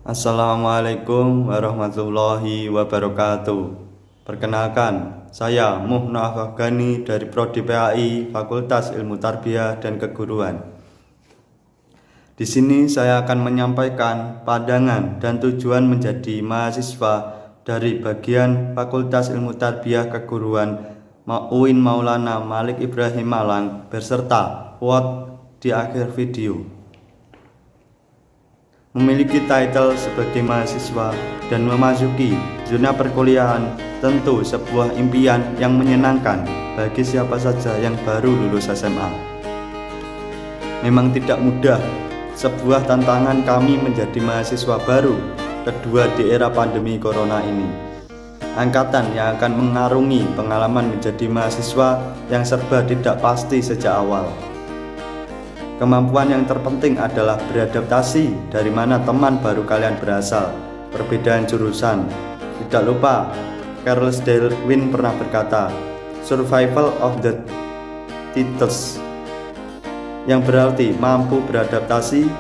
Assalamualaikum warahmatullahi wabarakatuh. Perkenalkan, saya Muhnaf Afghani dari Prodi PAI Fakultas Ilmu Tarbiyah dan Keguruan. Di sini saya akan menyampaikan pandangan dan tujuan menjadi mahasiswa dari bagian Fakultas Ilmu Tarbiyah Keguruan UIN Maulana Malik Ibrahim Malang beserta quote di akhir video. Memiliki title sebagai mahasiswa dan memasuki zona perkuliahan tentu sebuah impian yang menyenangkan bagi siapa saja yang baru lulus SMA. Memang tidak mudah, sebuah tantangan kami menjadi mahasiswa baru kedua di era pandemi corona ini. Angkatan yang akan mengarungi pengalaman menjadi mahasiswa yang serba tidak pasti sejak awal. Kemampuan yang terpenting adalah beradaptasi dari mana teman baru kalian berasal, perbedaan jurusan. Tidak lupa, Charles Darwin pernah berkata, survival of the fittest, yang berarti mampu beradaptasi.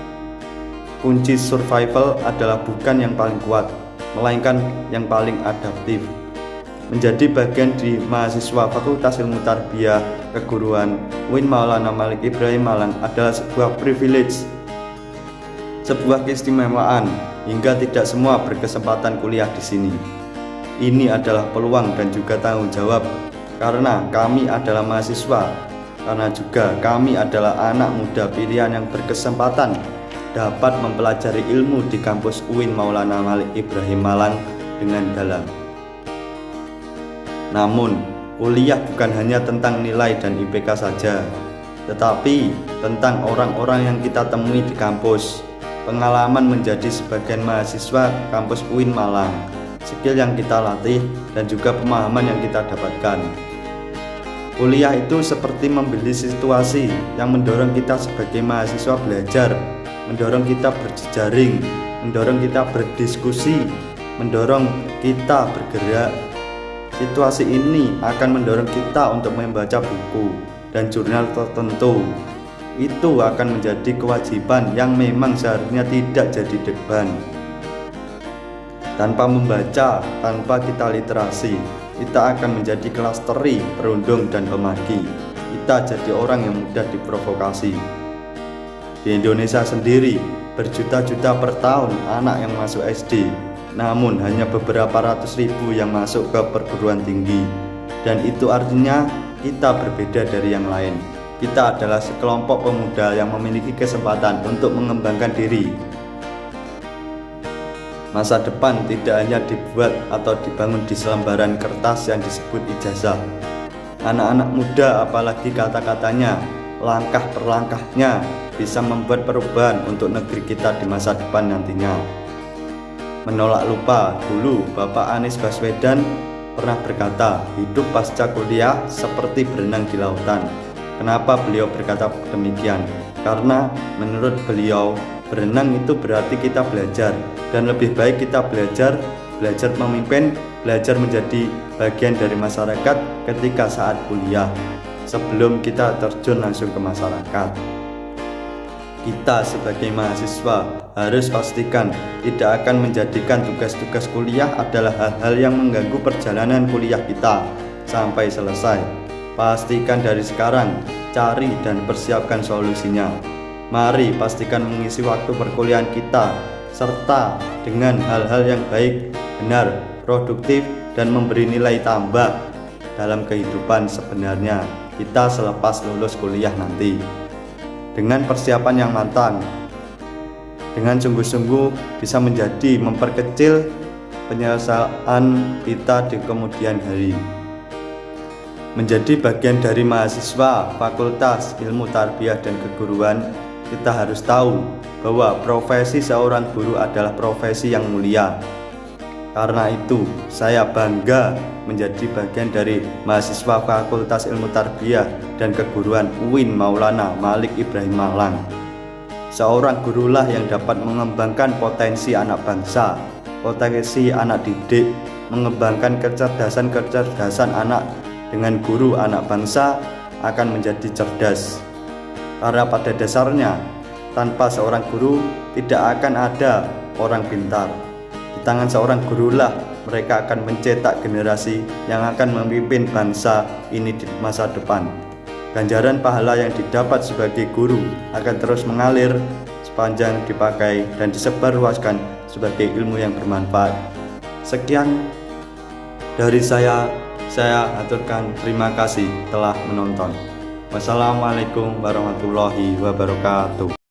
Kunci survival adalah bukan yang paling kuat, melainkan yang paling adaptif. Menjadi bagian di mahasiswa Fakultas Ilmu Tarbiyah Keguruan UIN Maulana Malik Ibrahim Malang adalah sebuah privilege, sebuah keistimewaan, hingga tidak semua berkesempatan kuliah di sini. Ini adalah peluang dan juga tanggung jawab, karena kami adalah mahasiswa, karena juga kami adalah anak muda pilihan yang berkesempatan dapat mempelajari ilmu di kampus UIN Maulana Malik Ibrahim Malang dengan dalam. Namun, kuliah bukan hanya tentang nilai dan IPK saja, tetapi tentang orang-orang yang kita temui di kampus, pengalaman menjadi sebagian mahasiswa kampus UIN Malang, skill yang kita latih, dan juga pemahaman yang kita dapatkan. Kuliah itu seperti membeli situasi yang mendorong kita sebagai mahasiswa belajar, mendorong kita berjejaring, mendorong kita berdiskusi, mendorong kita bergerak. Situasi ini akan mendorong kita untuk membaca buku dan jurnal tertentu. Itu akan menjadi kewajiban yang memang seharusnya tidak jadi beban. Tanpa membaca, tanpa kita literasi, kita akan menjadi klasteri, perundung, dan pemaki. Kita jadi orang yang mudah diprovokasi. Di Indonesia sendiri, berjuta-juta per tahun anak yang masuk SD, namun hanya beberapa ratus ribu yang masuk ke perguruan tinggi. Dan itu artinya kita berbeda dari yang lain. Kita adalah sekelompok pemuda yang memiliki kesempatan untuk mengembangkan diri. Masa depan tidak hanya dibuat atau dibangun di selembaran kertas yang disebut ijazah. Anak-anak muda, apalagi kata-katanya, langkah per langkahnya bisa membuat perubahan untuk negeri kita di masa depan nantinya. Menolak lupa, dulu Bapak Anies Baswedan pernah berkata, hidup pasca kuliah seperti berenang di lautan. Kenapa beliau berkata demikian? Karena menurut beliau, berenang itu berarti kita belajar, dan lebih baik kita belajar memimpin, belajar menjadi bagian dari masyarakat ketika saat kuliah, sebelum kita terjun langsung ke masyarakat. Kita sebagai mahasiswa harus pastikan tidak akan menjadikan tugas-tugas kuliah adalah hal-hal yang mengganggu perjalanan kuliah kita sampai selesai. Pastikan dari sekarang, cari dan persiapkan solusinya. Mari pastikan mengisi waktu perkuliahan kita serta dengan hal-hal yang baik, benar, produktif, dan memberi nilai tambah dalam kehidupan sebenarnya kita selepas lulus kuliah nanti. Dengan persiapan yang matang, dengan sungguh-sungguh bisa menjadi memperkecil penyelesaian kita di kemudian hari. Menjadi bagian dari mahasiswa Fakultas Ilmu Tarbiyah dan Keguruan, kita harus tahu bahwa profesi seorang guru adalah profesi yang mulia. Karena itu, saya bangga menjadi bagian dari mahasiswa Fakultas Ilmu Tarbiyah dan Keguruan UIN Maulana Malik Ibrahim Malang. Seorang gurulah yang dapat mengembangkan potensi anak bangsa, potensi anak didik, mengembangkan kecerdasan anak. Dengan guru, anak bangsa akan menjadi cerdas. Karena pada dasarnya, tanpa seorang guru tidak akan ada orang pintar. Di tangan seorang gurulah mereka akan mencetak generasi yang akan memimpin bangsa ini di masa depan. Ganjaran pahala yang didapat sebagai guru akan terus mengalir sepanjang dipakai dan disebarluaskan sebagai ilmu yang bermanfaat. Sekian dari saya aturkan terima kasih telah menonton. Wassalamualaikum warahmatullahi wabarakatuh.